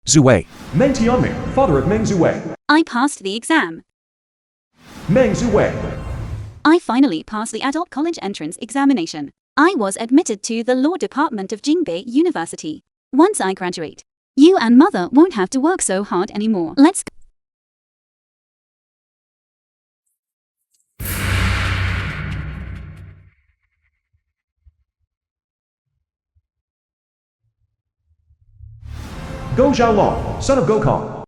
Zhuwei. Meng Tianming, father of Meng Zhuwei. I passed the exam. Meng Zhuwei. I finally passed the adult college entrance examination. I was admitted to the law department of Jingbei University. Once I graduate, you and mother won't have to work so hard anymore. Let's go. Go Xiaolong, son of Gokong.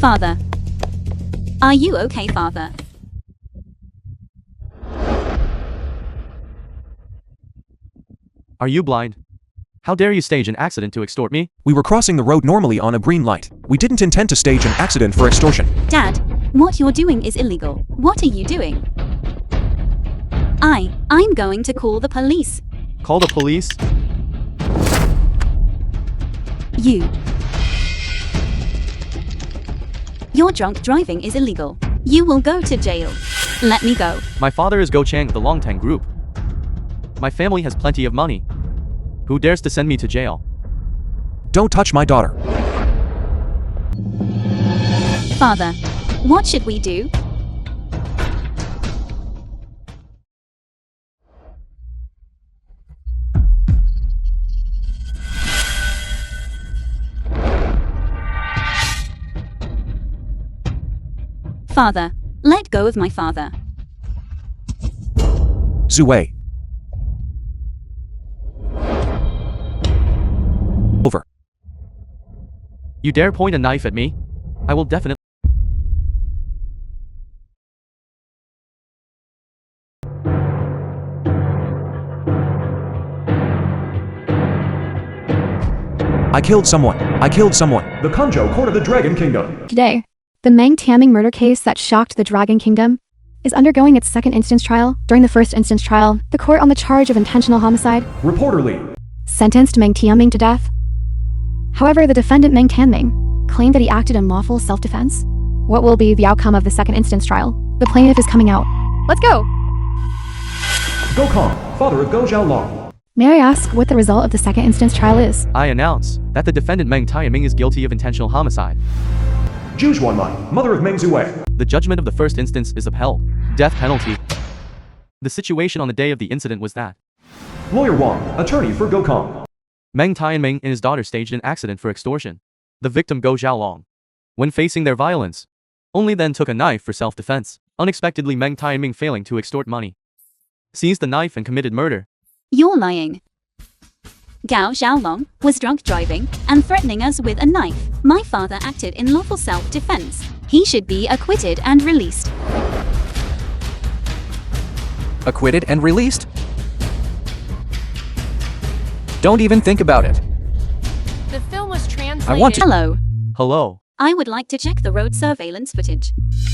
Father. Are you okay, father? Are you blind? How dare you stage an accident to extort me? We were crossing the road normally on a green light. We didn't intend to stage an accident for extortion. Dad, what you're doing is illegal. What are you doing? I'm going to call the police. Call the police? Your drunk driving is illegal. You will go to jail. Let me go. My father is Go Chang, the Longtang Group. My family has plenty of money. Who dares to send me to jail? Don't touch my daughter. Father, what should we do? Father, let go of my father. Zhuwei. Over. You dare point a knife at me? I will definitely. I killed someone. The Kanzhou Court of the Dragon Kingdom. Today, the Meng Tianming murder case that shocked the Dragon Kingdom is undergoing its second instance trial. During the first instance trial, the court on the charge of intentional homicide Reporter Lee. sentenced Meng Tianming to death. However, the defendant Meng Tianming claimed that he acted in lawful self-defense. What will be the outcome of the second instance trial? The plaintiff is coming out. Let's go! Gokong, father of Go Xiaolong. May I ask what the result of the second instance trial is? I announce that the defendant Meng Tianming is guilty of intentional homicide. Zhu Xuanlai, mother of Meng Zhuwei. The judgment of the first instance is upheld. Death penalty. The situation on the day of the incident was that Lawyer Wang, attorney for Gokong. Meng Tianming and his daughter staged an accident for extortion. The victim Go Xiaolong, when facing their violence, only then took a knife for self-defense. Unexpectedly, Meng Tianming failing to extort money, seized the knife and committed murder. You're lying. Gao Xiaolong was drunk driving and threatening us with a knife. My father acted in lawful self-defense. He should be acquitted and released. Acquitted and released? Don't even think about it. The film was translated. I want to- Hello. Hello. I would like to check the road surveillance footage.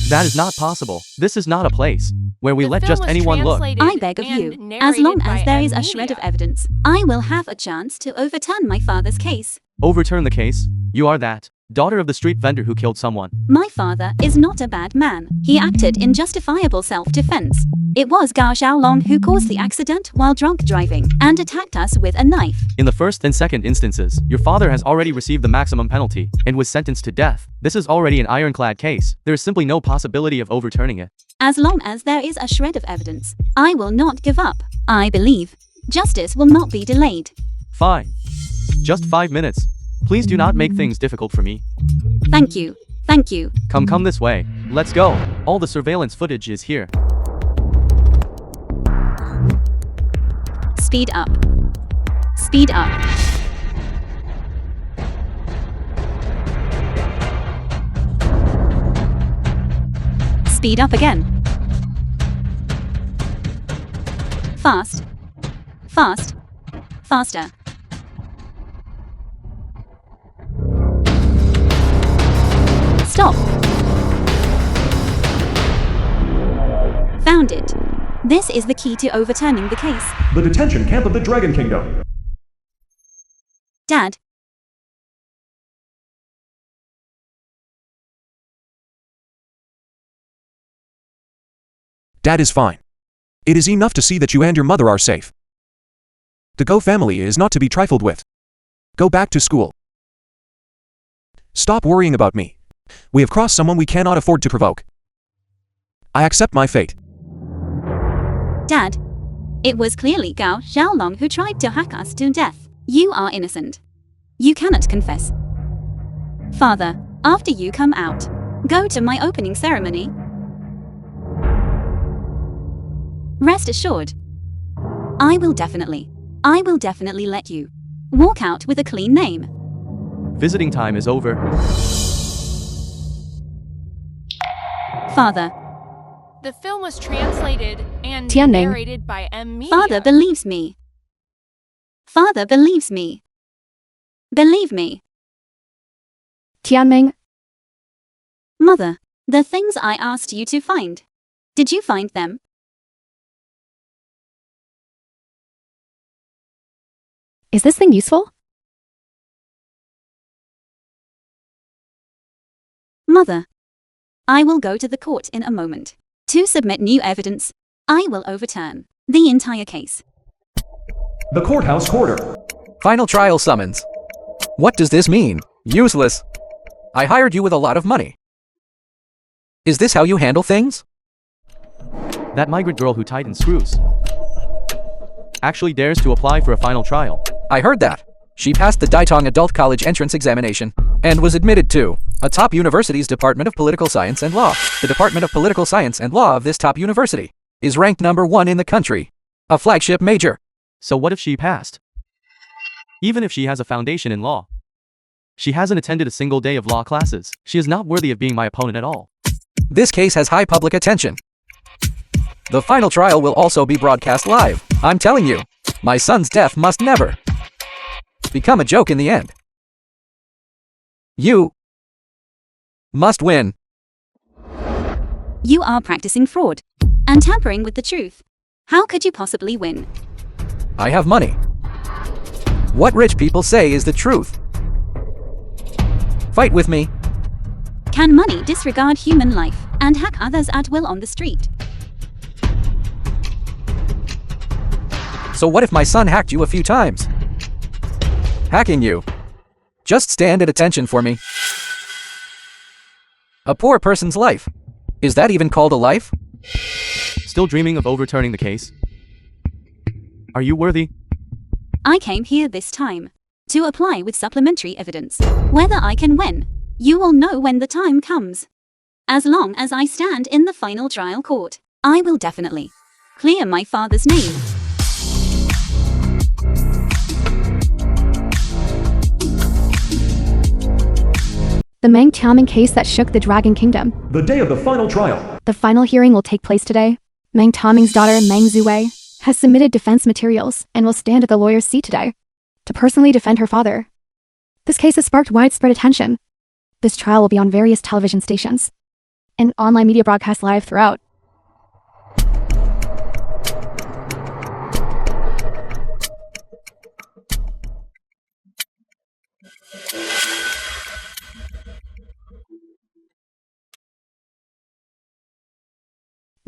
That is not possible. This is not a place where we The let film just was anyone look. translated I beg of and you, as long narrated as by there is a media. shred of evidence, I will have a chance to overturn my father's case. Overturn the case. You are that daughter of the street vendor who killed someone. My father is not a bad man. He acted in justifiable self-defense. It was Gao Xiaolong who caused the accident while drunk driving and attacked us with a knife. In the first and second instances, your father has already received the maximum penalty and was sentenced to death. This is already an ironclad case. There is simply no possibility of overturning it. As long as there is a shred of evidence, I will not give up. I believe justice will not be delayed. Fine. Just 5 minutes. Please do not make things difficult for me. Thank you. Thank you. Come this way. Let's go. All the surveillance footage is here. Speed up. Speed up. Speed up again. Fast. Fast. Faster. Stop. Found it. This is the key to overturning the case. The detention camp of the Dragon Kingdom. Dad, Dad is fine. It is enough to see that you and your mother are safe. The Go family is not to be trifled with. Go back to school. Stop worrying about me. We have crossed someone we cannot afford to provoke. I accept my fate. Dad, it was clearly Gao Xiaolong who tried to hack us to death. You are innocent. You cannot confess. Father, after you come out, go to my opening ceremony. Rest assured, I will definitely let you walk out with a clean name. Visiting time is over. Father, The film was translated and Tianming. narrated by M. Media. Father believes me. Father believes me. Believe me. Tianming, Mother, the things I asked you to find. Did you find them? is this thing useful? Mother, I will go to the court in a moment to submit new evidence. I will overturn the entire case. The courthouse quarter. Final trial summons. What does this mean? Useless. I hired you with a lot of money. Is this how you handle things? That migrant girl who tightened screws actually dares to apply for a final trial. I heard that. She passed the Daitong Adult College entrance examination and was admitted to a top university's Department of Political Science and Law. The Department of Political Science and Law of this top university is ranked #1 in the country. A flagship major. So what if she passed? Even if she has a foundation in law, she hasn't attended a single day of law classes. She is not worthy of being my opponent at all. This case has high public attention. The final trial will also be broadcast live. I'm telling you, my son's death must never become a joke in the end. You must win. You are practicing fraud and tampering with the truth. How could you possibly win? I have money. What rich people say is the truth. Fight with me. Can money disregard human life and hack others at will on the street? So what if my son hacked you a few times? Hacking you. Just stand at attention for me. A poor person's life. Is that even called a life? Still dreaming of overturning the case? Are you worthy? I came here this time to apply with supplementary evidence. Whether I can win, you will know when the time comes. As long as I stand in the final trial court, I will definitely clear my father's name. The Meng Tianming case that shook the Dragon Kingdom. The day of the final trial. The final hearing will take place today. Meng Tianming's daughter, Meng Zuwei, has submitted defense materials and will stand at the lawyer's seat today to personally defend her father. This case has sparked widespread attention. This trial will be on various television stations and online media broadcast live throughout.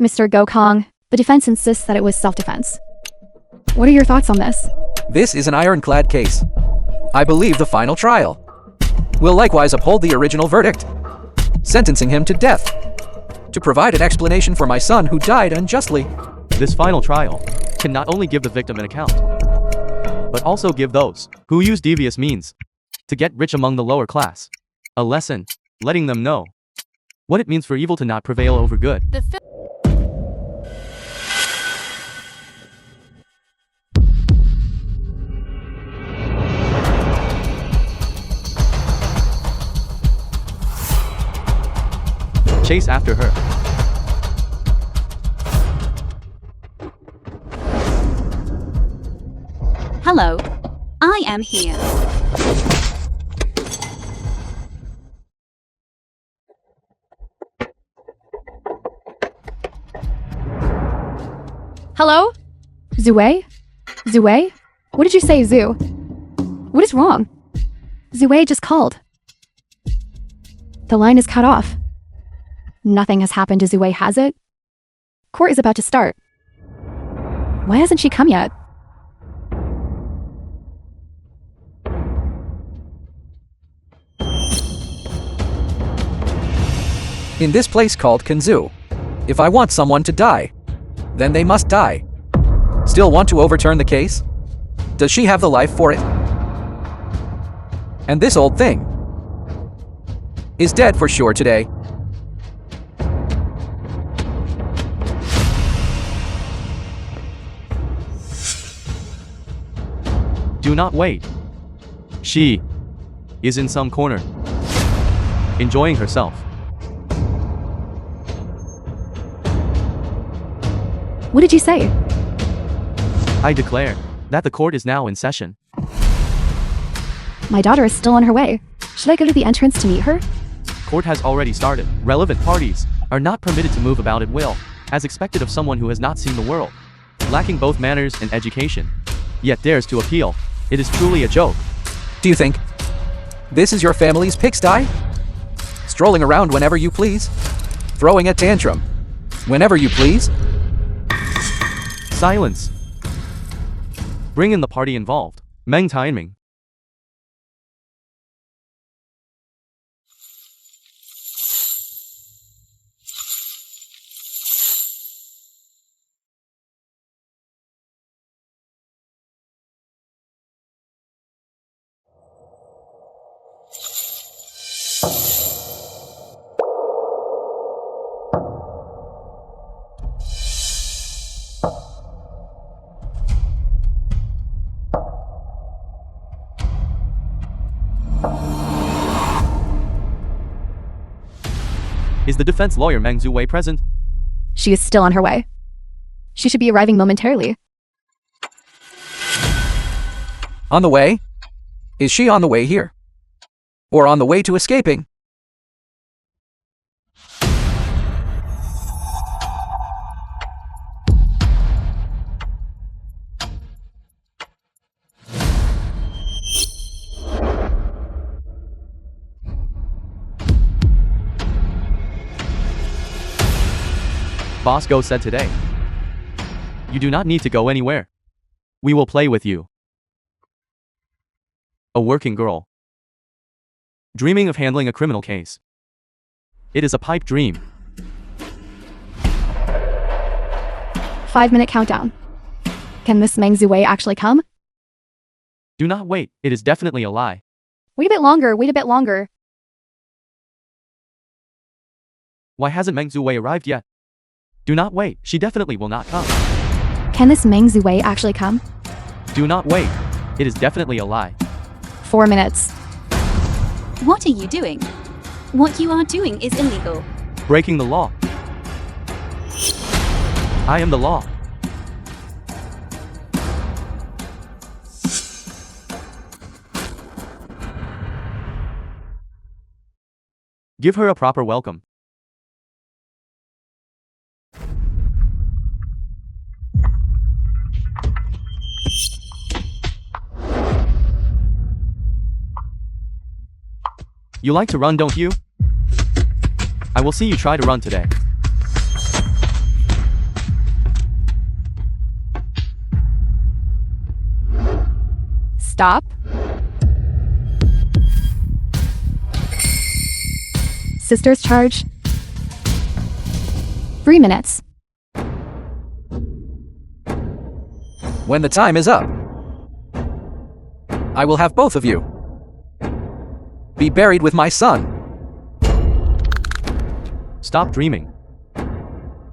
Mr. Gokong, the defense insists that it was self-defense. What are your thoughts on this? This is an ironclad case. I believe the final trial will likewise uphold the original verdict, sentencing him to death, to provide an explanation for my son who died unjustly. This final trial can not only give the victim an account, but also give those who use devious means to get rich among the lower class a lesson, letting them know what it means for evil to not prevail over good. The film Chase after her. Hello, I am here. Hello? Zuwei? Zuwei? What did you say, Zhu? What is wrong? Zuwei just called. The line is cut off. Nothing has happened to Zuwei, has it? Court is about to start. Why hasn't she come yet? In this place called Kanzu, if I want someone to die, then they must die. Still want to overturn the case? Does she have the life for it? And this old thing is dead for sure today. Do not wait. She is in some corner, enjoying herself. What did you say? I declare that the court is now in session. My daughter is still on her way. Should I go to the entrance to meet her? Court has already started. Relevant parties are not permitted to move about at will, as expected of someone who has not seen the world, lacking both manners and education, yet dares to appeal. It is truly a joke. Do you think this is your family's pigsty? Strolling around whenever you please? Throwing a tantrum whenever you please? Silence. Bring in the party involved. Meng Taiming. Is the defense lawyer Meng Zuwei present? She is still on her way. She should be arriving momentarily. On the way? Is she on the way here? Or on the way to escaping? Bosco said today. You do not need to go anywhere. We will play with you. A working girl. Dreaming of handling a criminal case. It is a pipe dream. 5-minute countdown. Can Miss Meng Zuwei actually come? Do not wait, it is definitely a lie. Wait a bit longer, wait a bit longer. Why hasn't Meng Zuwei arrived yet? Do not wait, she definitely will not come. Can this Meng Zuwei actually come? Do not wait, it is definitely a lie. 4 minutes. What are you doing? What you are doing is illegal. Breaking the law. I am the law. Give her a proper welcome. You like to run, don't you? I will see you try to run today. Stop. Sisters charge. 3 minutes. When the time is up, I will have both of you be buried with my son. Stop dreaming.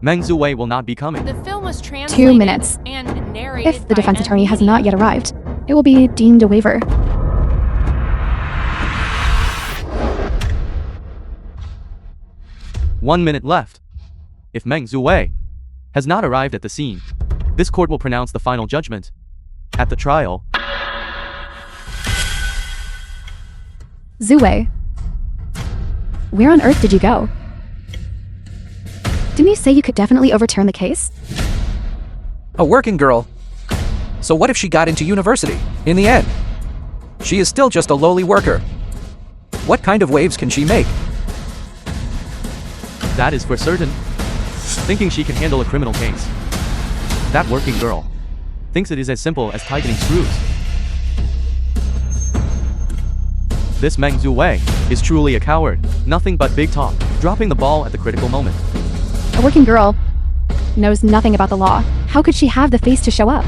Meng Zuwei will not be coming. The film was translated 2 minutes. and narrated If the by defense M. attorney has Media. not yet arrived, it will be deemed a waiver. One minute left. If Meng Zuwei has not arrived at the scene, this court will pronounce the final judgment. At the trial, Zuwei. Where on earth did you go? Didn't you say you could definitely overturn the case? A working girl. So what if she got into university? In the end, she is still just a lowly worker. What kind of waves can she make? that is for certain. thinking she can handle a criminal case. That working girl thinks it is as simple as tightening screws. This Meng Zuwei is truly a coward. Nothing but big talk, dropping the ball at the critical moment. A working girl knows nothing about the law. How could she have the face to show up?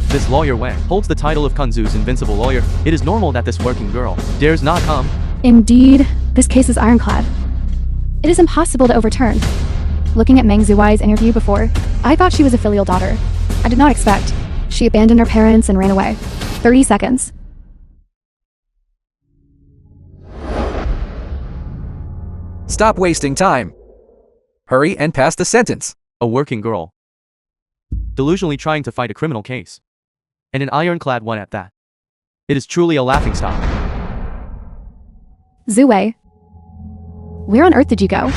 This lawyer Wei holds the title of Kunzu's invincible lawyer. It is normal that this working girl dares not come. Indeed, this case is ironclad. It is impossible to overturn. Looking at Meng Zuwei's interview before, I thought she was a filial daughter. I did not expect. She abandoned her parents and ran away. 30 seconds. Stop wasting time. Hurry and pass the sentence. A working girl delusionally trying to fight a criminal case. And an ironclad one at that. It is truly a laughingstock. Zuwei, where on earth did you go?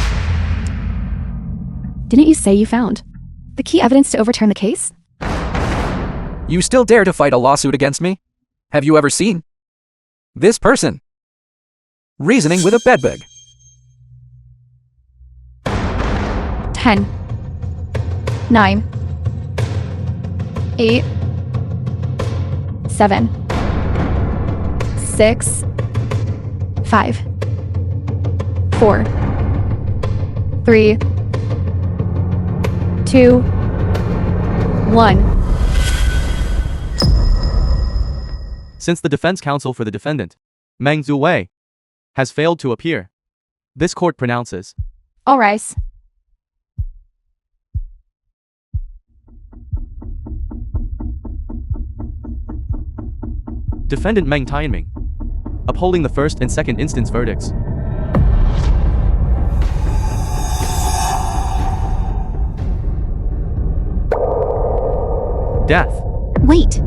Didn't you say you found the key evidence to overturn the case? You still dare to fight a lawsuit against me? Have you ever seen this person reasoning with a bedbug? 10, 9, 8, 7, 6, 5, 4, 3, 2, 1. Since the defense counsel for the defendant, Meng Zuwei, has failed to appear, this court pronounces. All rise. Defendant Meng Tianming, upholding the first and second instance verdicts. Death. Wait.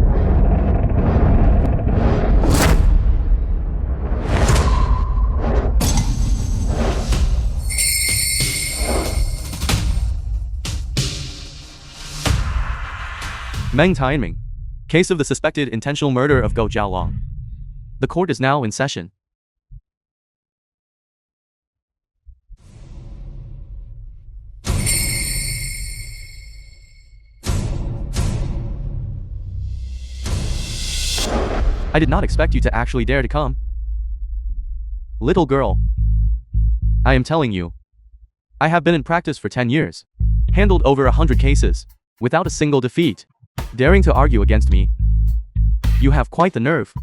Meng Tianming, case of the suspected intentional murder of Go Jiaolong. The court is now in session. I did not expect you to actually dare to come. Little girl, I am telling you, I have been in practice for 10 years, handled over 100 cases, without a single defeat. Daring to argue against me. You have quite the nerve.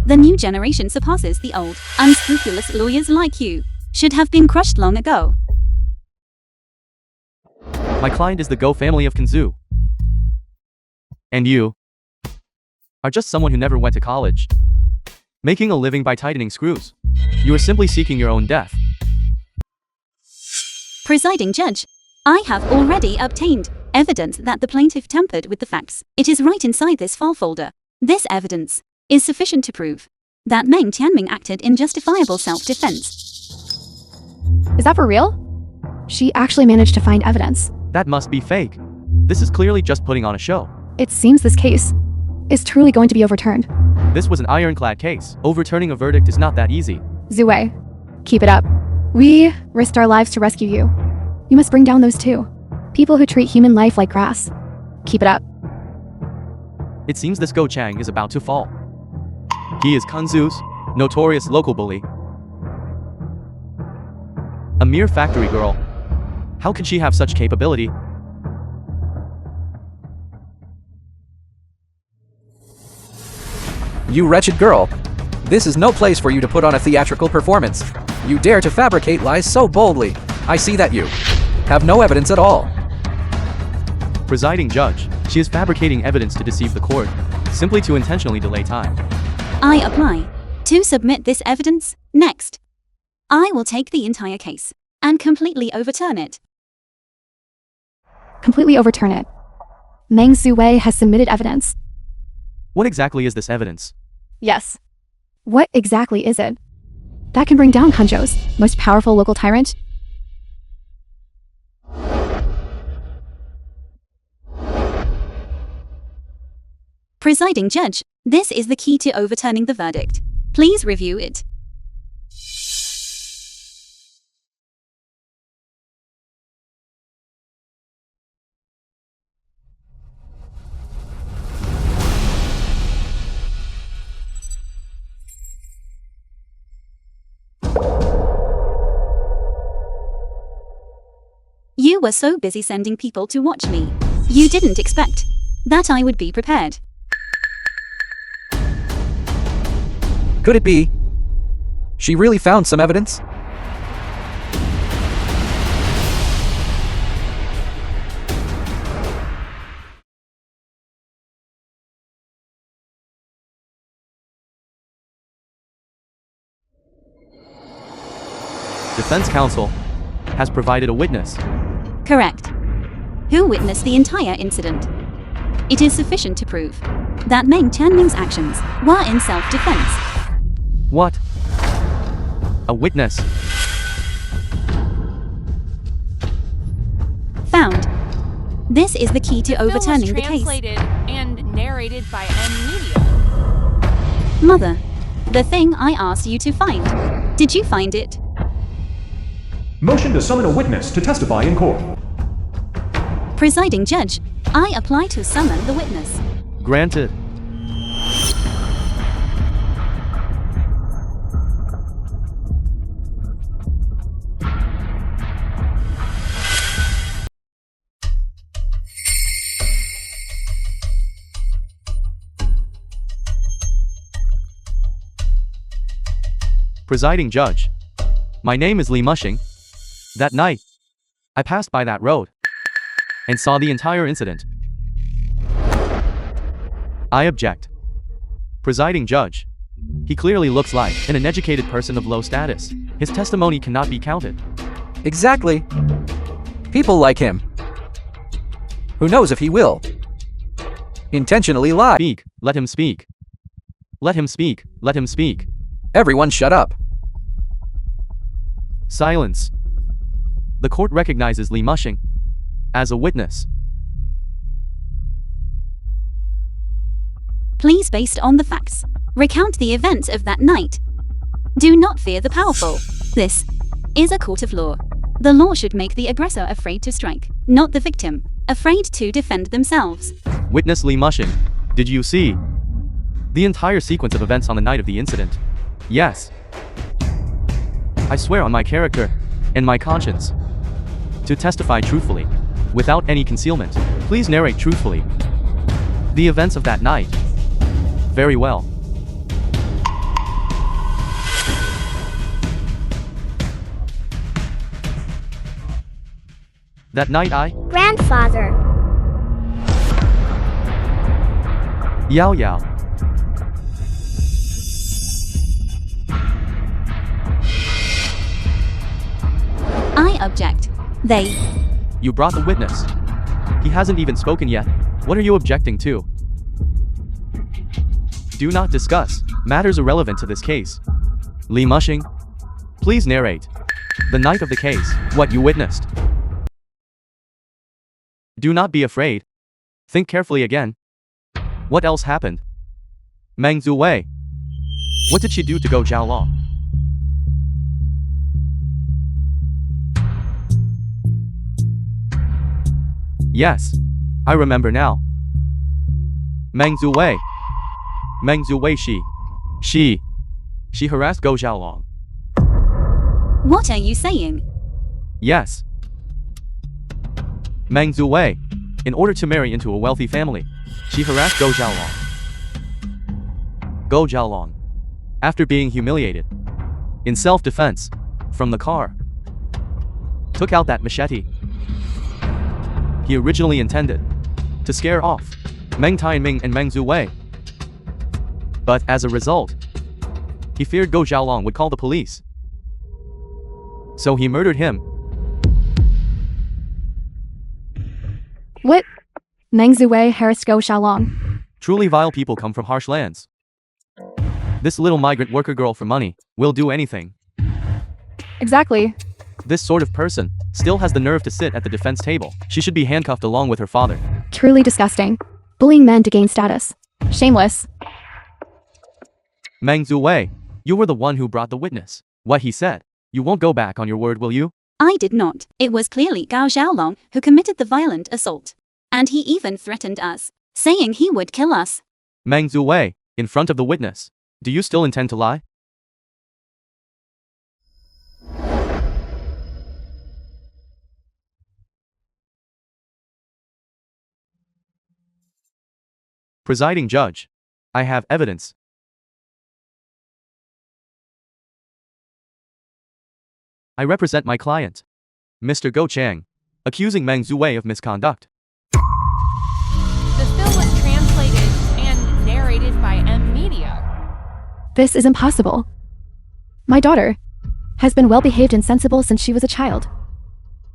The new generation surpasses the old. Unscrupulous lawyers like you should have been crushed long ago. My client is the Go family of Kunzu. And you are just someone who never went to college, making a living by tightening screws. You are simply seeking your own death. Presiding judge, I have already obtained evidence that the plaintiff tampered with the facts. It is right inside this file folder. This evidence is sufficient to prove that Meng Tianming acted in justifiable self-defense. Is that for real? She actually managed to find evidence. That must be fake. This is clearly just putting on a show. It seems this case is truly going to be overturned. This was an ironclad case. Overturning a verdict is not that easy. Zuwei, keep it up. We risked our lives to rescue you. You must bring down those two people who treat human life like grass. Keep it up. It seems this Go Chang is about to fall. He is Kunzu's notorious local bully. A mere factory girl. How could she have such capability? You wretched girl. This is no place for you to put on a theatrical performance. You dare to fabricate lies so boldly. I see that you have no evidence at all. Presiding judge, she is fabricating evidence to deceive the court, simply to intentionally delay time. I apply to submit this evidence. Next, I will take the entire case and completely overturn it. Completely overturn it. Meng Zuwei has submitted evidence. What exactly is this evidence? Yes. What exactly is it? That can bring down Kunzhou's most powerful local tyrant? Presiding judge, this is the key to overturning the verdict. Please review it. You were so busy sending people to watch me. You didn't expect that I would be prepared. Could it be? She really found some evidence? Defense counsel has provided a witness. Correct. Who witnessed the entire incident? It is sufficient to prove that Meng Tianming's actions were in self-defense. What? A witness. Found. This is the key to Film was overturning the case. translated and narrated by M Media. Mother, the thing I asked you to find. Did you find it? Motion to summon a witness to testify in court. Presiding judge, I apply to summon the witness. Granted. Presiding judge, my name is Li Mushing. That night, I passed by that road and saw the entire incident. I object. Presiding judge, he clearly looks like an uneducated person of low status. His testimony cannot be counted. Exactly. People like him. Who knows if he will intentionally lie? Speak, let him speak. Let him speak, let him speak. Everyone shut up. Silence. The court recognizes Li Mushing as a witness. Please, based on the facts, recount the events of that night. Do not fear the powerful. This is a court of law. The law should make the aggressor afraid to strike, not the victim, afraid to defend themselves. Witness Li Mushing, did you see the entire sequence of events on the night of the incident? Yes. I swear on my character and my conscience to testify truthfully, without any concealment. Please narrate truthfully the events of that night. Very well. That night Grandfather. Yao Yao. I object. They. You brought the witness. He hasn't even spoken yet. What are you objecting to? Do not discuss matters irrelevant to this case. Li Mushing, please narrate the night of the case, what you witnessed. Do not be afraid. Think carefully again. What else happened? Meng Zuwei. What did she do to Go Zhaolong? Yes, I remember now. Meng Zuwei. Meng Zuwei she harassed Go Zhaolong. What are you saying? Yes. Meng Zuwei, in order to marry into a wealthy family, she harassed Go Zhaolong. Go Zhaolong, after being humiliated, in self-defense, from the car, took out that machete. He originally intended to scare off Meng Tianming and Meng Zuwei. But as a result, he feared Go Zhaolong would call the police. So he murdered him. What? Meng Zuwei harassed Go Xiaolong. Truly vile people come from harsh lands. This little migrant worker girl for money will do anything. Exactly. This sort of person still has the nerve to sit at the defense table. She should be handcuffed along with her father. Truly disgusting. Bullying men to gain status. Shameless. Meng Zuwei, you were the one who brought the witness. What he said. You won't go back on your word, will you? I did not. It was clearly Gao Xiaolong who committed the violent assault. And he even threatened us, saying he would kill us. Meng Zuwei, in front of the witness. Do you still intend to lie? Presiding judge. I have evidence. I represent my client, Mr. Go Chang, accusing Meng Zuwei of misconduct. The film was translated and narrated by M Media. This is impossible. My daughter has been well-behaved and sensible since she was a child.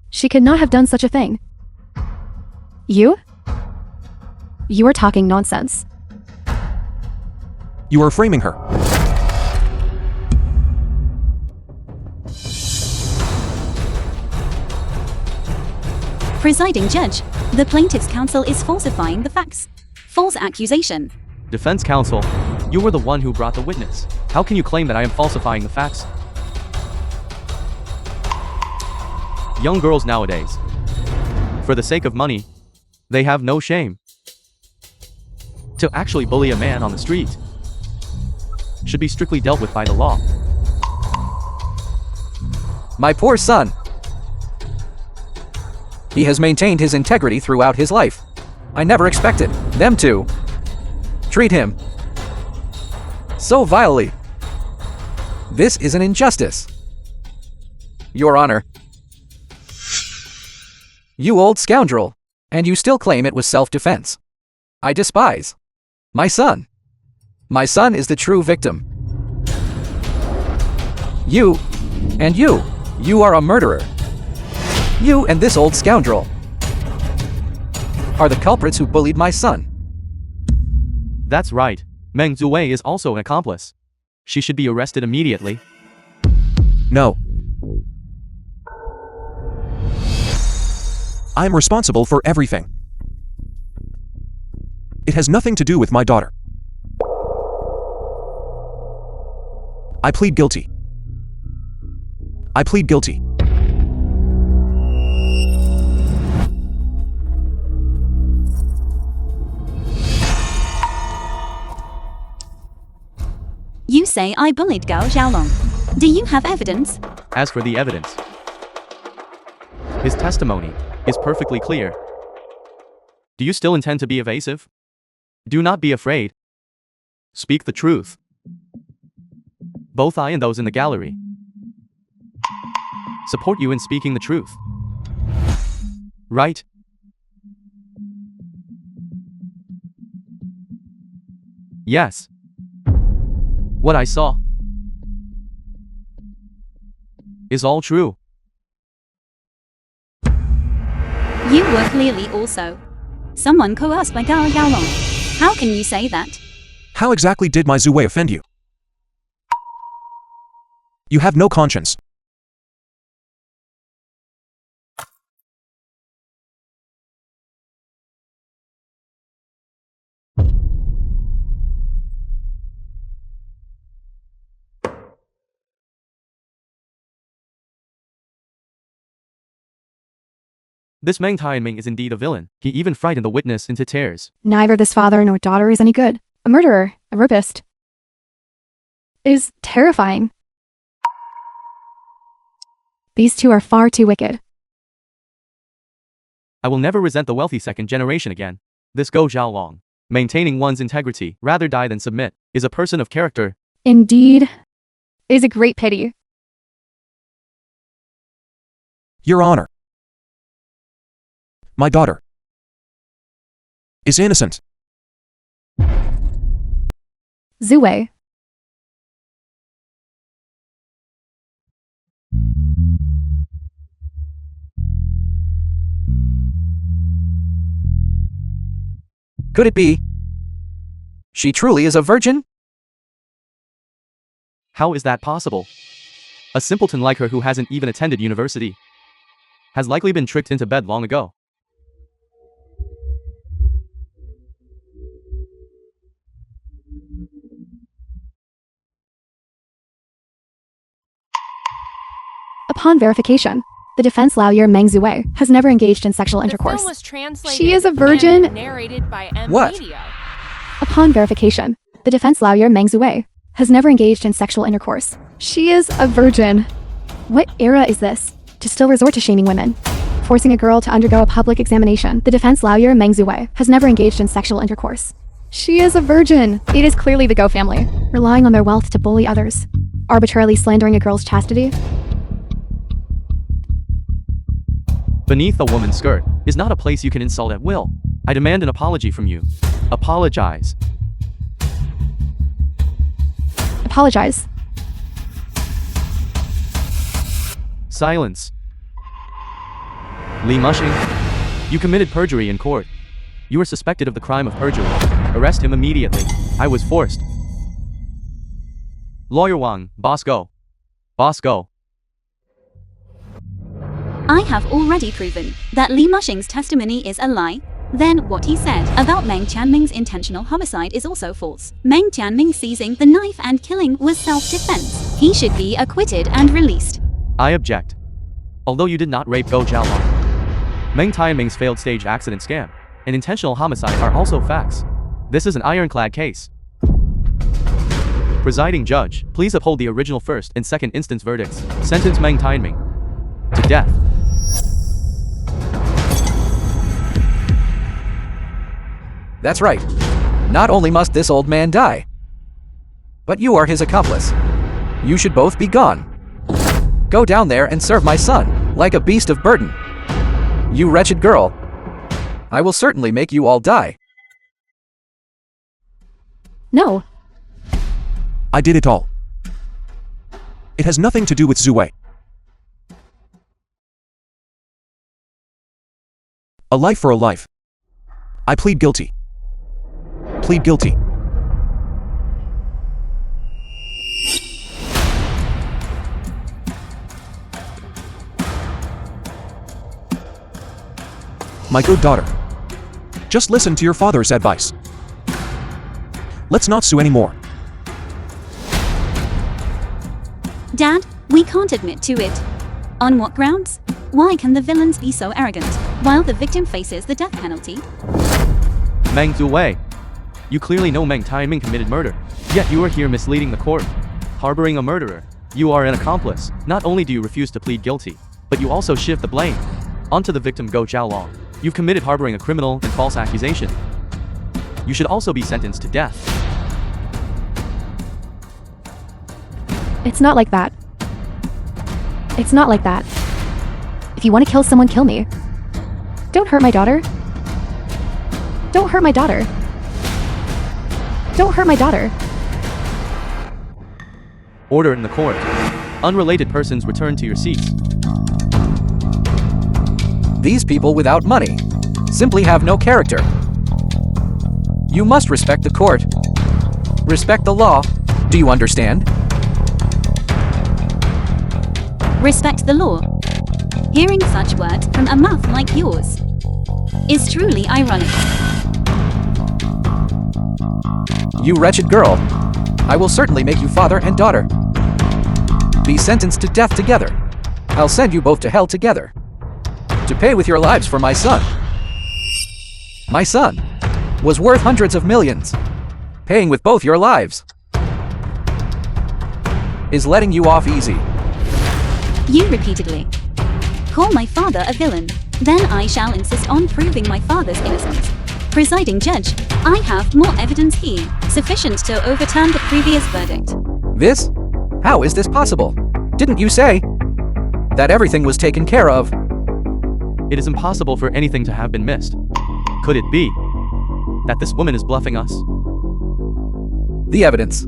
She could not have done such a thing. You? You are talking nonsense. You are framing her. Presiding judge, the plaintiff's counsel is falsifying the facts. False accusation. Defense counsel, you were the one who brought the witness. How can you claim that I am falsifying the facts? Young girls nowadays, for the sake of money, they have no shame. To actually bully a man on the street should be strictly dealt with by the law. My poor son. He has maintained his integrity throughout his life. I never expected them to treat him so vilely. This is an injustice. Your Honor. You old scoundrel, and you still claim it was self-defense. I despise my son. My son is the true victim. You are a murderer. You and this old scoundrel are the culprits who bullied my son. That's right. Meng Zuwei is also an accomplice. She should be arrested immediately. No. I am responsible for everything. It has nothing to do with my daughter. I plead guilty. I plead guilty. You say I bullied Gao Xiaolong. Do you have evidence? As for the evidence, his testimony is perfectly clear. Do you still intend to be evasive? Do not be afraid. Speak the truth. Both I and those in the gallery support you in speaking the truth. Right? Yes. What I saw is all true. You were clearly also someone coerced by Gao Xiaolong. How can you say that? How exactly did my Zuwei offend you? You have no conscience. This Meng Tianming is indeed a villain. He even frightened the witness into tears. Neither this father nor daughter is any good. A murderer, a rapist, is terrifying. These two are far too wicked. I will never resent the wealthy second generation again. This Go Xiaolong, maintaining one's integrity, rather die than submit, is a person of character. Indeed, it is a great pity. Your Honor. My daughter is innocent. Zuwei. Could it be? She truly is a virgin? How is that possible? A simpleton like her who hasn't even attended university has likely been tricked into bed long ago. Upon verification, the defense lawyer Meng Zuwei has never engaged in sexual The intercourse. film was translated She is a virgin. and narrated by M What? Media. Upon verification, the defense lawyer Meng Zuwei has never engaged in sexual intercourse. She is a virgin. What era is this to still resort to shaming women? Forcing a girl to undergo a public examination. The defense lawyer Meng Zuwei has never engaged in sexual intercourse. She is a virgin. It is clearly the Go family, relying on their wealth to bully others, arbitrarily slandering a girl's chastity. Beneath a woman's skirt is not a place you can insult at will. I demand an apology from you. Apologize. Apologize. Silence. Lee Mushing, you committed perjury in court. You are suspected of the crime of perjury. Arrest him immediately. I was forced. Lawyer Wang, boss go. Boss go. I have already proven that Lee Mushing's testimony is a lie. Then what he said about Meng Tianming's intentional homicide is also false. Meng Tianming seizing the knife and killing was self-defense. He should be acquitted and released. I object. Although you did not rape Go Jiaolong, Meng Tianming's failed stage accident scam and intentional homicide are also facts. This is an ironclad case. Presiding judge, please uphold the original first and second instance verdicts. Sentence Meng Tianming to death. That's right. Not only must this old man die, but you are his accomplice. You should both be gone. Go down there and serve my son, like a beast of burden. You wretched girl. I will certainly make you all die. No. I did it all. It has nothing to do with Zue. A life for a life. I plead guilty. Plead guilty. My good daughter, just listen to your father's advice. Let's not sue anymore. Dad, we can't admit to it. On what grounds? Why can the villains be so arrogant, while the victim faces the death penalty? Meng Zue, you clearly know Meng Tianming committed murder, yet you are here misleading the court. Harboring a murderer, you are an accomplice. Not only do you refuse to plead guilty, but you also shift the blame onto the victim Go Jiaolong. You've committed harboring a criminal and false accusation. You should also be sentenced to death. It's not like that. It's not like that. If you want to kill someone, kill me. Don't hurt my daughter. Don't hurt my daughter. Don't hurt my daughter. Order in the court. Unrelated persons return to your seats. These people without money simply have no character. You must respect the court. Respect the law. Do you understand? Respect the law. Hearing such words from a mouth like yours is truly ironic. You wretched girl. I will certainly make you father and daughter. Be sentenced to death together. I'll send you both to hell together. To pay with your lives for my son. My son was worth hundreds of millions. Paying with both your lives is letting you off easy. You repeatedly call my father a villain. Then I shall insist on proving my father's innocence. Presiding judge, I have more evidence here, sufficient to overturn the previous verdict. This? How is this possible? Didn't you say that everything was taken care of? It is impossible for anything to have been missed. Could it be that this woman is bluffing us? The evidence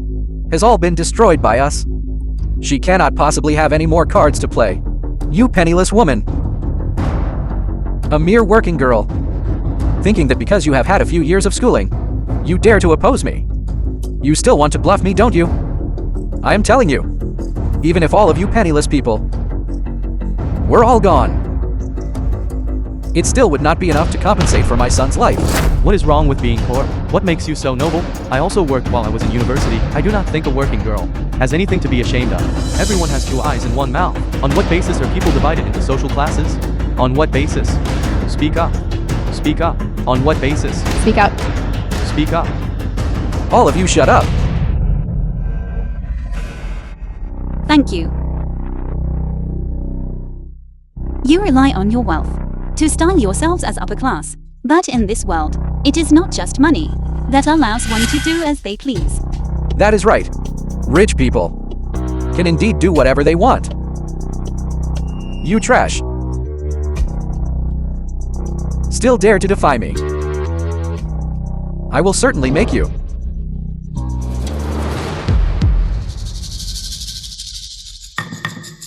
has all been destroyed by us. She cannot possibly have any more cards to play. You penniless woman. A mere working girl. Thinking that because you have had a few years of schooling, you dare to oppose me. You still want to bluff me, don't you? I am telling you, even if all of you penniless people were all gone, it still would not be enough to compensate for my son's life. What is wrong with being poor? What makes you so noble? I also worked while I was in university. I do not think a working girl has anything to be ashamed of. Everyone has two eyes and one mouth. On what basis are people divided into social classes? On what basis? Speak up. Speak up. On what basis? Speak up. Speak up. All of you shut up. Thank you. You rely on your wealth to style yourselves as upper class. But in this world, it is not just money that allows one to do as they please. That is right. Rich people can indeed do whatever they want. You trash. Still dare to defy me. I will certainly make you.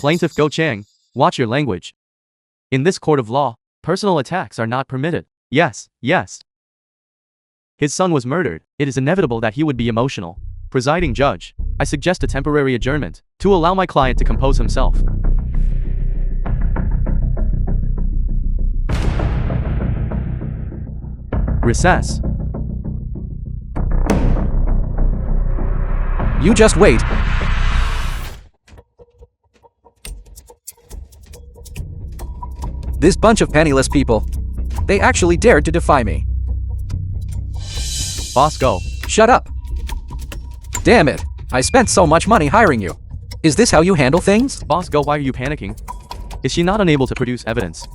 Plaintiff Go Chang, watch your language. In this court of law, personal attacks are not permitted. Yes, yes. His son was murdered. It is inevitable that he would be emotional. Presiding judge, I suggest a temporary adjournment to allow my client to compose himself. Recess. You just wait. This bunch of penniless people, they actually dared to defy me. Boss Go. Shut up. Damn it. I spent so much money hiring you. Is this how you handle things? Boss Go, why are you panicking? Is she not unable to produce evidence?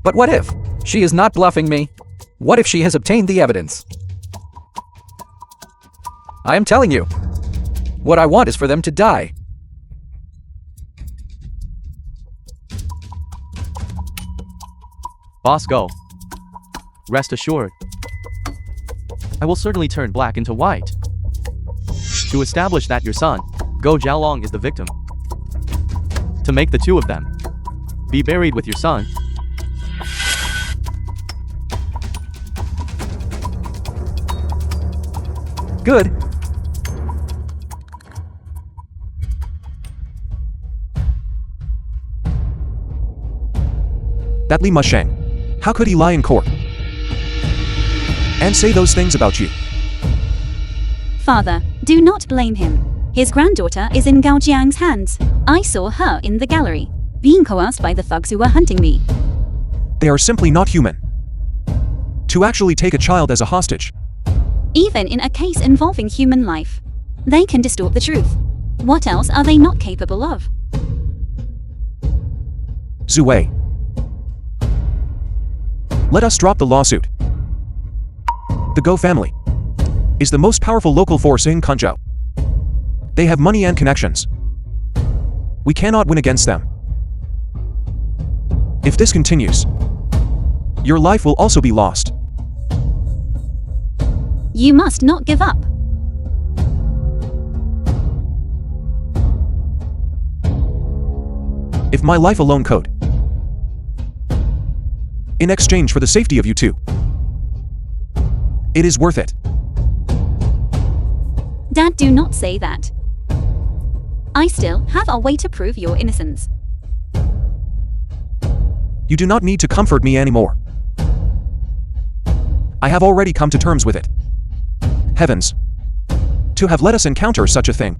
But what if she is not bluffing me? What if she has obtained the evidence? I am telling you, what I want is for them to die. Boss Go. Rest assured, I will certainly turn black into white to establish that your son, Go Jiaolong, is the victim. To make the two of them be buried with your son. Good. That Li Musheng. How could he lie in court and say those things about you? Father, do not blame him. His granddaughter is in Gao Jiang's hands. I saw her in the gallery, being coerced by the thugs who were hunting me. They are simply not human. To actually take a child as a hostage. Even in a case involving human life, they can distort the truth. What else are they not capable of? Zhu Wei. Let us drop the lawsuit. The Go family is the most powerful local force in Kunzhou. They have money and connections. We cannot win against them. If this continues, your life will also be lost. You must not give up. If my life alone could, in exchange for the safety of you two, it is worth it. Dad, do not say that. I still have a way to prove your innocence. You do not need to comfort me anymore. I have already come to terms with it. Heavens, to have let us encounter such a thing.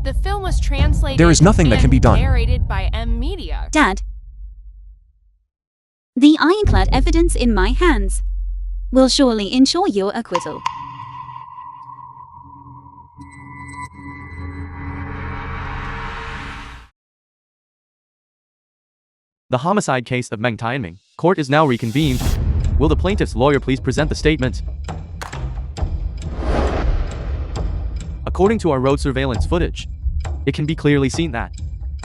The film was translated There is nothing that can be done. and narrated by M Media. Dad, the ironclad evidence in my hands will surely ensure your acquittal. The homicide case of Meng Tianming. Court is now reconvened. Will the plaintiff's lawyer please present the statement? According to our road surveillance footage, it can be clearly seen that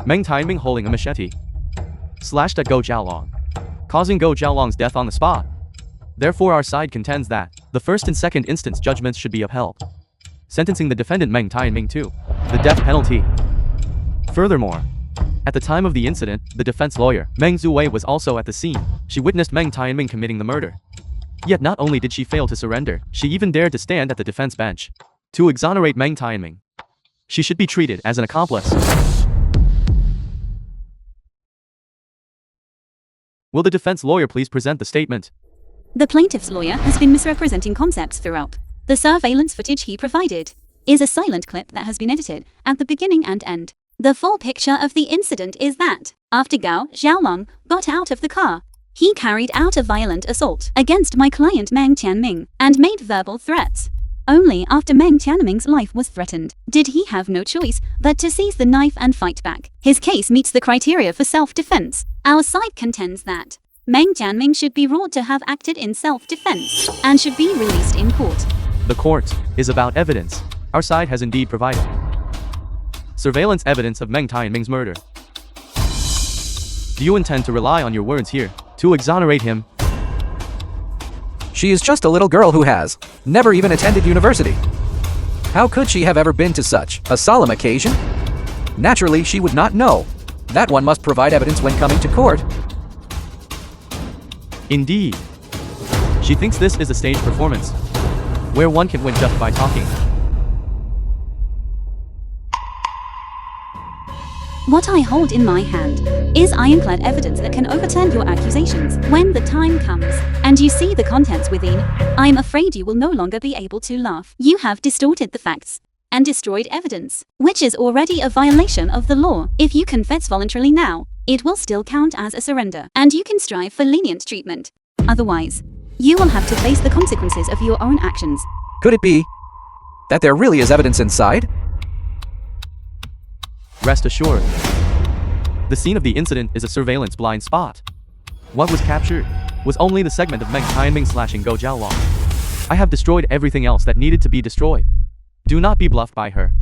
Meng Tianming, holding a machete, slashed at Go Jiaolong, causing Go Jiaolong's death on the spot. Therefore, our side contends that the first and second instance judgments should be upheld, sentencing the defendant Meng Tianming to the death penalty. Furthermore, at the time of the incident, the defense lawyer, Meng Zuwei, was also at the scene. She witnessed Meng Tianming committing the murder. Yet not only did she fail to surrender, she even dared to stand at the defense bench to exonerate Meng Tianming. She should be treated as an accomplice. Will the defense lawyer please present the statement? The plaintiff's lawyer has been misrepresenting concepts throughout. The surveillance footage he provided is a silent clip that has been edited at the beginning and end. The full picture of the incident is that, after Gao Jiaolong got out of the car, he carried out a violent assault against my client Meng Tianming and made verbal threats. Only after Meng Tianming's life was threatened did he have no choice but to seize the knife and fight back. His case meets the criteria for self-defense. Our side contends that Meng Tianming should be ruled to have acted in self-defense and should be released in court. The court is about evidence. Our side has indeed provided surveillance evidence of Meng Tai and Ming's murder. Do you intend to rely on your words here to exonerate him? She is just a little girl who has never even attended university. How could she have ever been to such a solemn occasion? Naturally, she would not know that one must provide evidence when coming to court. Indeed. She thinks this is a stage performance, where one can win just by talking. What I hold in my hand is ironclad evidence that can overturn your accusations when the time comes and you see the contents within. I'm afraid you will no longer be able to laugh. You have distorted the facts and destroyed evidence, which is already a violation of the law. If you confess voluntarily now, it will still count as a surrender, and you can strive for lenient treatment. Otherwise, you will have to face the consequences of your own actions. Could it be that there really is evidence inside? Rest assured, the scene of the incident is a surveillance blind spot. What was captured was only the segment of Meng Tai and Ming slashing Go Jiaolong. I have destroyed everything else that needed to be destroyed. Do not be bluffed by her.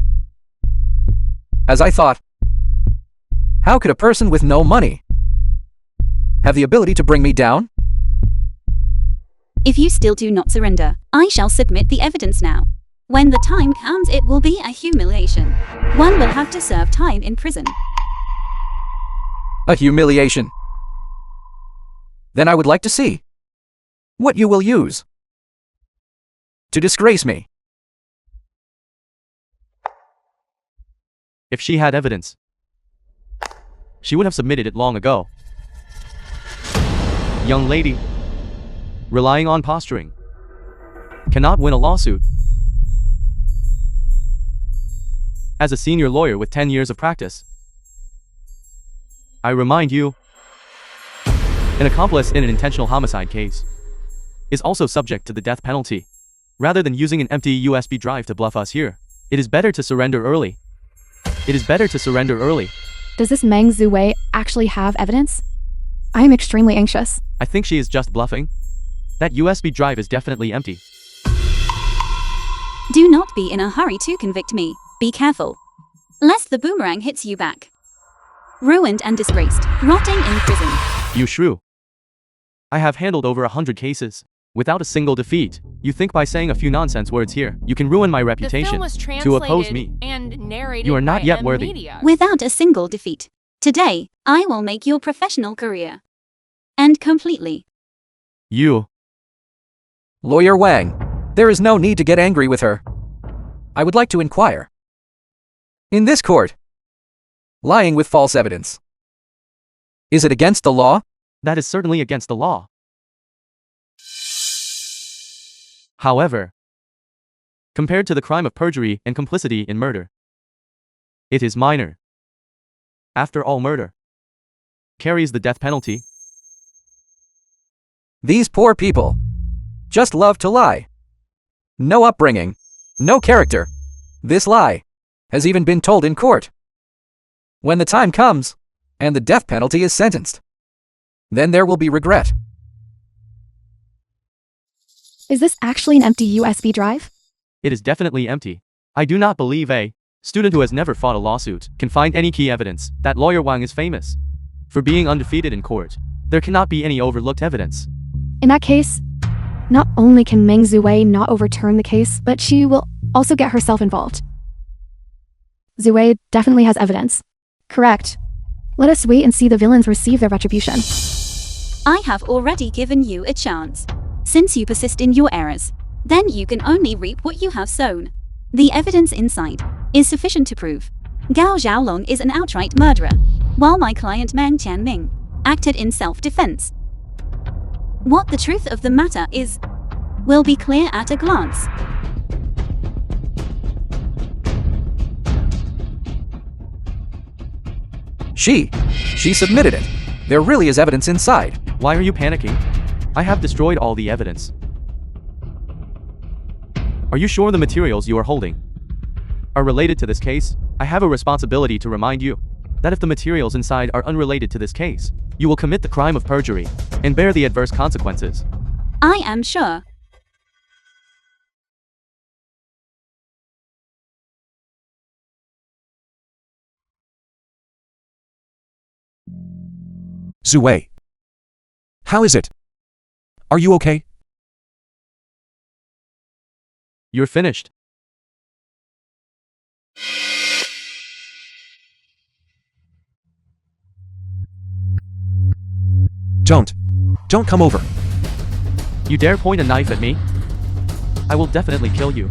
As I thought, how could a person with no money have the ability to bring me down? If you still do not surrender, I shall submit the evidence now. When the time comes, it will be a humiliation. One will have to serve time in prison. A humiliation. Then I would like to see what you will use to disgrace me. If she had evidence, she would have submitted it long ago. Young lady, relying on posturing, cannot win a lawsuit. As a senior lawyer with 10 years of practice, I remind you, an accomplice in an intentional homicide case is also subject to the death penalty. Rather than using an empty USB drive to bluff us here, it is better to surrender early. It is better to surrender early. Does this Meng Ziwei actually have evidence? I am extremely anxious. I think she is just bluffing. That USB drive is definitely empty. Do not be in a hurry to convict me. Be careful, lest the boomerang hits you back. Ruined and disgraced, rotting in prison. You shrew. I have handled over 100 cases without a single defeat. You think by saying a few nonsense words here, you can ruin my reputation to oppose me. And narrated You are not by yet M worthy. Media. Without a single defeat. Today, I will make your professional career end completely. You. Lawyer Wang, there is no need to get angry with her. I would like to inquire. In this court, lying with false evidence, is it against the law? That is certainly against the law. However, compared to the crime of perjury and complicity in murder, it is minor. After all, murder carries the death penalty. These poor people just love to lie. No upbringing, no character. This lie has even been told in court. When the time comes, and the death penalty is sentenced, then there will be regret. Is this actually an empty USB drive? It is definitely empty. I do not believe a student who has never fought a lawsuit can find any key evidence that lawyer Wang is famous for being undefeated in court. There cannot be any overlooked evidence. In that case, not only can Meng Ziwei not overturn the case, but she will also get herself involved. Ziwei definitely has evidence. Correct. Let us wait and see the villains receive their retribution. I have already given you a chance. Since you persist in your errors, then you can only reap what you have sown. The evidence inside is sufficient to prove Gao Xiaolong is an outright murderer, while my client Meng Tianming acted in self-defense. What the truth of the matter is will be clear at a glance. She submitted it. There really is evidence inside. Why are you panicking? I have destroyed all the evidence. Are you sure the materials you are holding are related to this case? I have a responsibility to remind you that if the materials inside are unrelated to this case, you will commit the crime of perjury and bear the adverse consequences. I am sure Zue. How is it? Are you okay? You're finished. Don't come over. You dare point a knife at me? I will definitely kill you.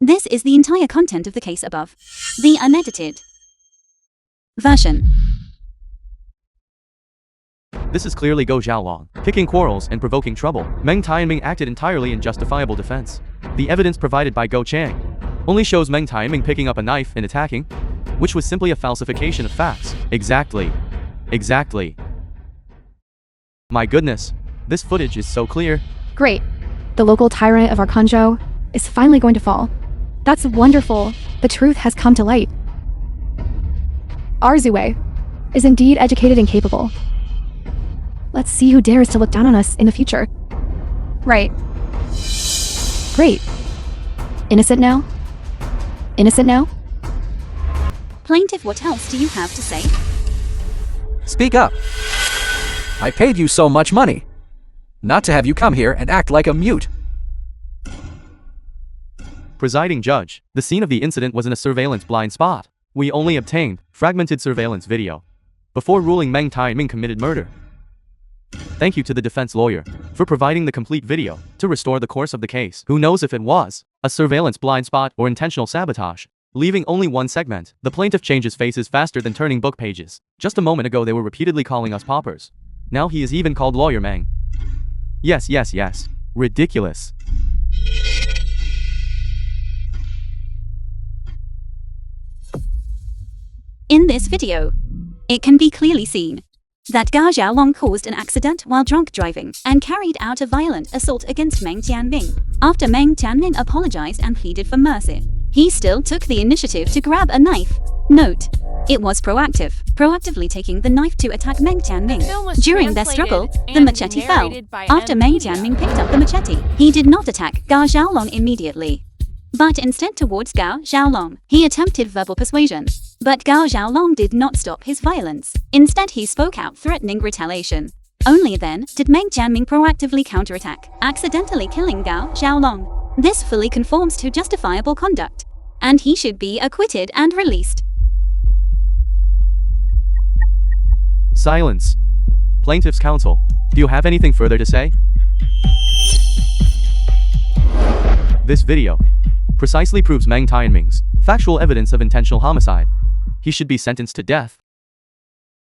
This is the entire content of the case above. The unedited version. This is clearly Go Xiaolong, picking quarrels and provoking trouble. Meng Tianming acted entirely in justifiable defense. The evidence provided by Go Chang only shows Meng Tianming picking up a knife and attacking, which was simply a falsification of facts. Exactly. My goodness, this footage is so clear. Great. The local tyrant of our Kanzhou is finally going to fall. That's wonderful. The truth has come to light. Our Zue is indeed educated and capable. Let's see who dares to look down on us in the future. Right. Great. Innocent now? Innocent now? Plaintiff, what else do you have to say? Speak up. I paid you so much money. Not to have you come here and act like a mute. Presiding judge, the scene of the incident was in a surveillance blind spot. We only obtained fragmented surveillance video before ruling Meng Tianming committed murder. Thank you to the defense lawyer for providing the complete video to restore the course of the case. Who knows if it was a surveillance blind spot or intentional sabotage? Leaving only one segment, the plaintiff changes faces faster than turning book pages. Just a moment ago they were repeatedly calling us paupers. Now he is even called Lawyer Meng. Yes. Ridiculous. In this video, it can be clearly seen that Gao Xiaolong caused an accident while drunk driving and carried out a violent assault against Meng Tianming. After Meng Tianming apologized and pleaded for mercy, he still took the initiative to grab a knife. Note, it was proactively taking the knife to attack Meng Tianming. During their struggle, the machete fell. After Meng Tianming picked up the machete, he did not attack Gao Xiaolong immediately, but instead towards Gao Xiaolong. He attempted verbal persuasion, but Gao Xiaolong did not stop his violence. Instead, he spoke out threatening retaliation. Only then did Meng Tianming proactively counterattack, accidentally killing Gao Xiaolong. This fully conforms to justifiable conduct, and he should be acquitted and released. Silence. Plaintiff's counsel, do you have anything further to say? This video precisely proves Meng Tianming's factual evidence of intentional homicide. He should be sentenced to death.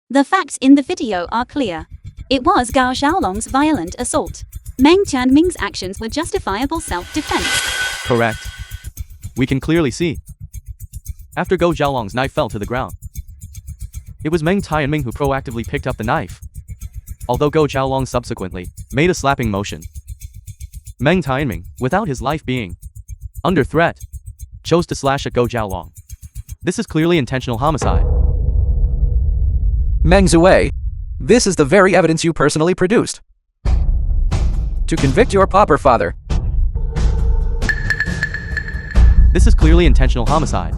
The facts in the video are clear. It was Gao Xiaolong's violent assault. Meng Tianming's actions were justifiable self-defense. Correct. We can clearly see. After Gao Xiaolong's knife fell to the ground, it was Meng Tianming who proactively picked up the knife. Although Gao Xiaolong subsequently made a slapping motion, Meng Tianming, without his life being under threat, chose to slash at Gao Xiaolong. This is clearly intentional homicide. Meng Zue, this is the very evidence you personally produced to convict your pauper father. This is clearly intentional homicide.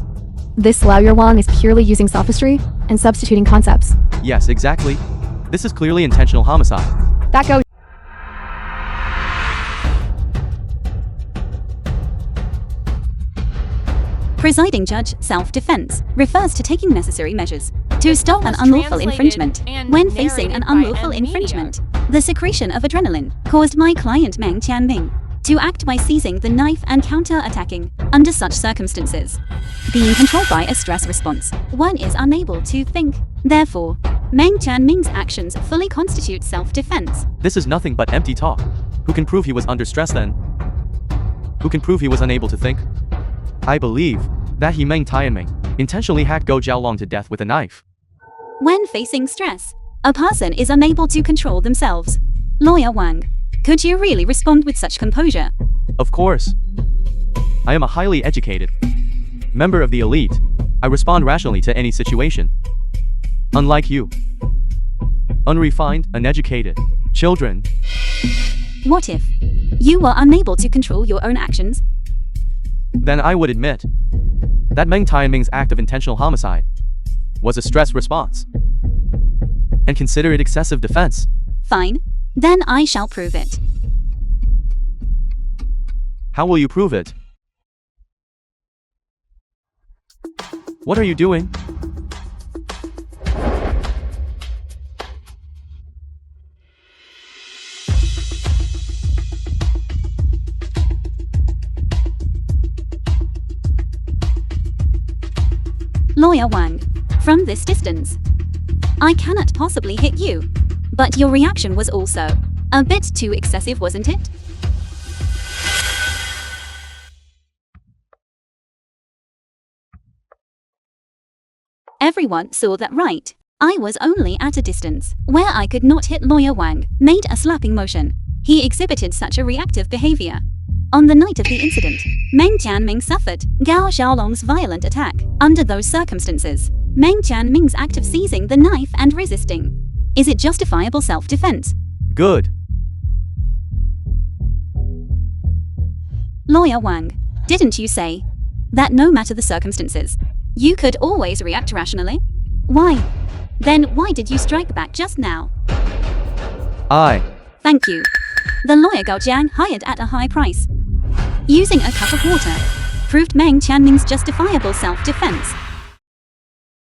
This Lawyer Wang is purely using sophistry and substituting concepts. Yes, exactly. This is clearly intentional homicide. That goes. Presiding judge, self-defense refers to taking necessary measures to stop an unlawful infringement. When facing an unlawful infringement, the secretion of adrenaline caused my client Meng Tianming to act by seizing the knife and counter-attacking. Under such circumstances, being controlled by a stress response, one is unable to think. Therefore, Meng Tianming's actions fully constitute self-defense. This is nothing but empty talk. Who can prove he was under stress then? Who can prove he was unable to think? I believe that he, Meng Tianming, intentionally hacked Gao Xiaolong to death with a knife. When facing stress, a person is unable to control themselves. Lawyer Wang, could you really respond with such composure? Of course. I am a highly educated member of the elite I respond rationally to any situation. Unlike you. Unrefined, uneducated. Children. What if you were unable to control your own actions? Then I would admit that Meng Tianming's act of intentional homicide was a stress response and consider it excessive defense. Fine. Then I shall prove it. How will you prove it? What are you doing? Lawyer Wang, from this distance, I cannot possibly hit you. But your reaction was also a bit too excessive, wasn't it? Everyone saw that, right? I was only at a distance where I could not hit. Lawyer Wang made a slapping motion. He exhibited such a reactive behavior. On the night of the incident, Meng Tianming suffered Gao Xiaolong's violent attack. Under those circumstances, Meng Tianming's act of seizing the knife and resisting, is it justifiable self-defense? Good. Lawyer Wang, didn't you say that no matter the circumstances, you could always react rationally? Why? Then why did you strike back just now? Thank you. The lawyer Gao Jiang, hired at a high price, using a cup of water, proved Meng Tianming's justifiable self-defense.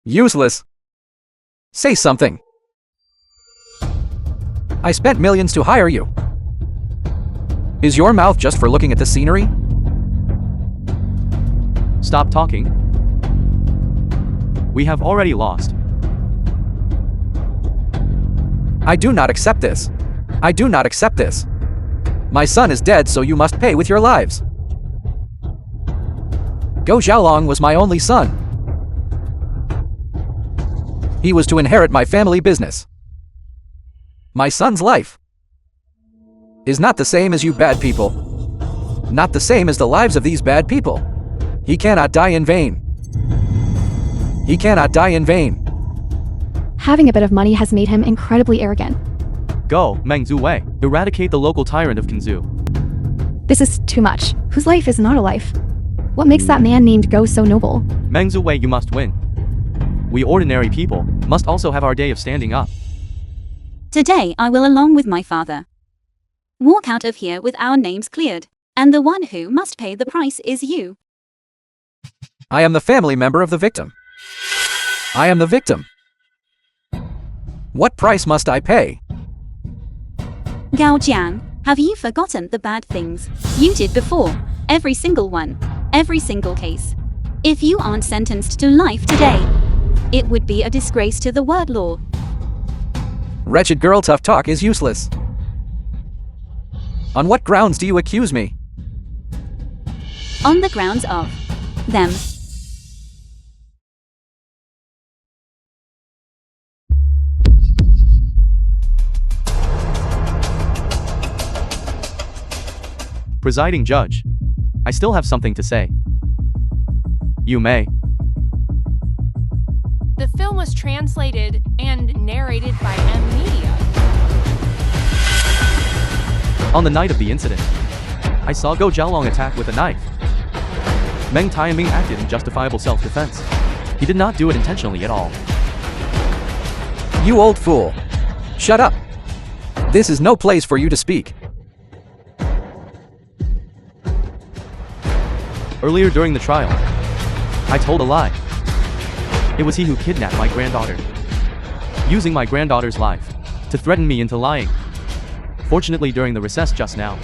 Useless. Say something. I spent millions to hire you. Is your mouth just for looking at the scenery? Stop talking. We have already lost. I do not accept this. I do not accept this. My son is dead, so you must pay with your lives. Gou Xiaolong was my only son. He was to inherit my family business. My son's life is not the same as you bad people. Not the same as the lives of these bad people. He cannot die in vain. He cannot die in vain. Having a bit of money has made him incredibly arrogant. Go, Meng Zuwei. Eradicate the local tyrant of Kanzu. This is too much. Whose life is not a life? What makes that man named Go so noble? Meng Zuwei, you must win. We ordinary people must also have our day of standing up. Today I will, along with my father, walk out of here with our names cleared, and the one who must pay the price is you. I am the family member of the victim. I am the victim. What price must I pay? Gao Jiang, have you forgotten the bad things you did before? Every single one. Every single case. If you aren't sentenced to life today, it would be a disgrace to the word law. Wretched girl, tough talk is useless. On what grounds do you accuse me? On the grounds of them. Presiding Judge, I still have something to say. You may. The film was translated and narrated by M Media. On the night of the incident, I saw Gou Xiaolong attack with a knife. Meng Tianming acted in justifiable self-defense. He did not do it intentionally at all. You old fool. Shut up. This is no place for you to speak. Earlier during the trial, I told a lie. It was he who kidnapped my granddaughter, using my granddaughter's life to threaten me into lying. Fortunately, during the recess just now,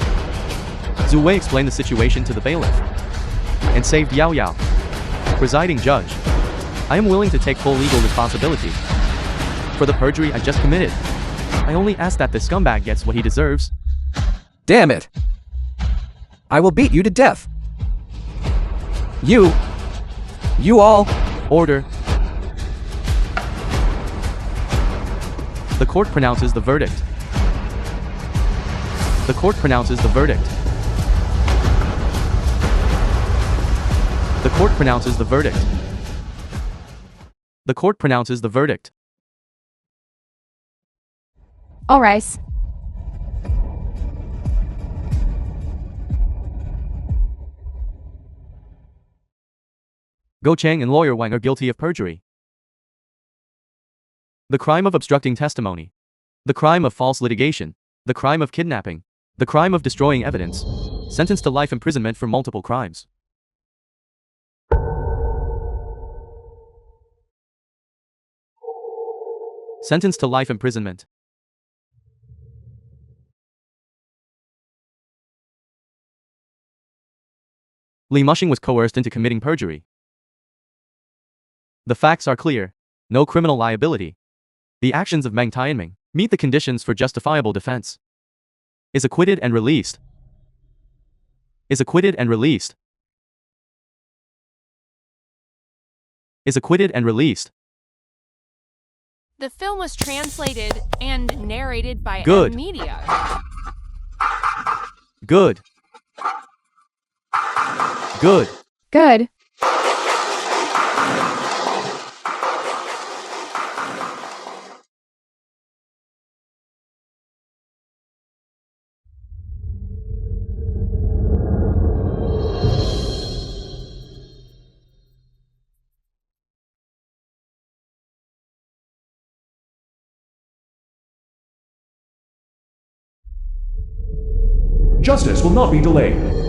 Zhu Wei explained the situation to the bailiff and saved Yao Yao. Presiding Judge, I am willing to take full legal responsibility for the perjury I just committed. I only ask that the scumbag gets what he deserves. Damn it. I will beat you to death. You all. Order. The court pronounces the verdict. The court pronounces the verdict. The court pronounces the verdict. The court pronounces the verdict. All rise. Go Chang and lawyer Wang are guilty of perjury. The crime of obstructing testimony. The crime of false litigation. The crime of kidnapping. The crime of destroying evidence. Sentenced to life imprisonment for multiple crimes. Sentenced to life imprisonment. Li Mushing was coerced into committing perjury. The facts are clear. No criminal liability. The actions of Meng Tianming meet the conditions for justifiable defense. Is acquitted and released. Is acquitted and released. Is acquitted and released. The film was translated and narrated by Good. M Media. Good. Good. Good. Justice will not be delayed.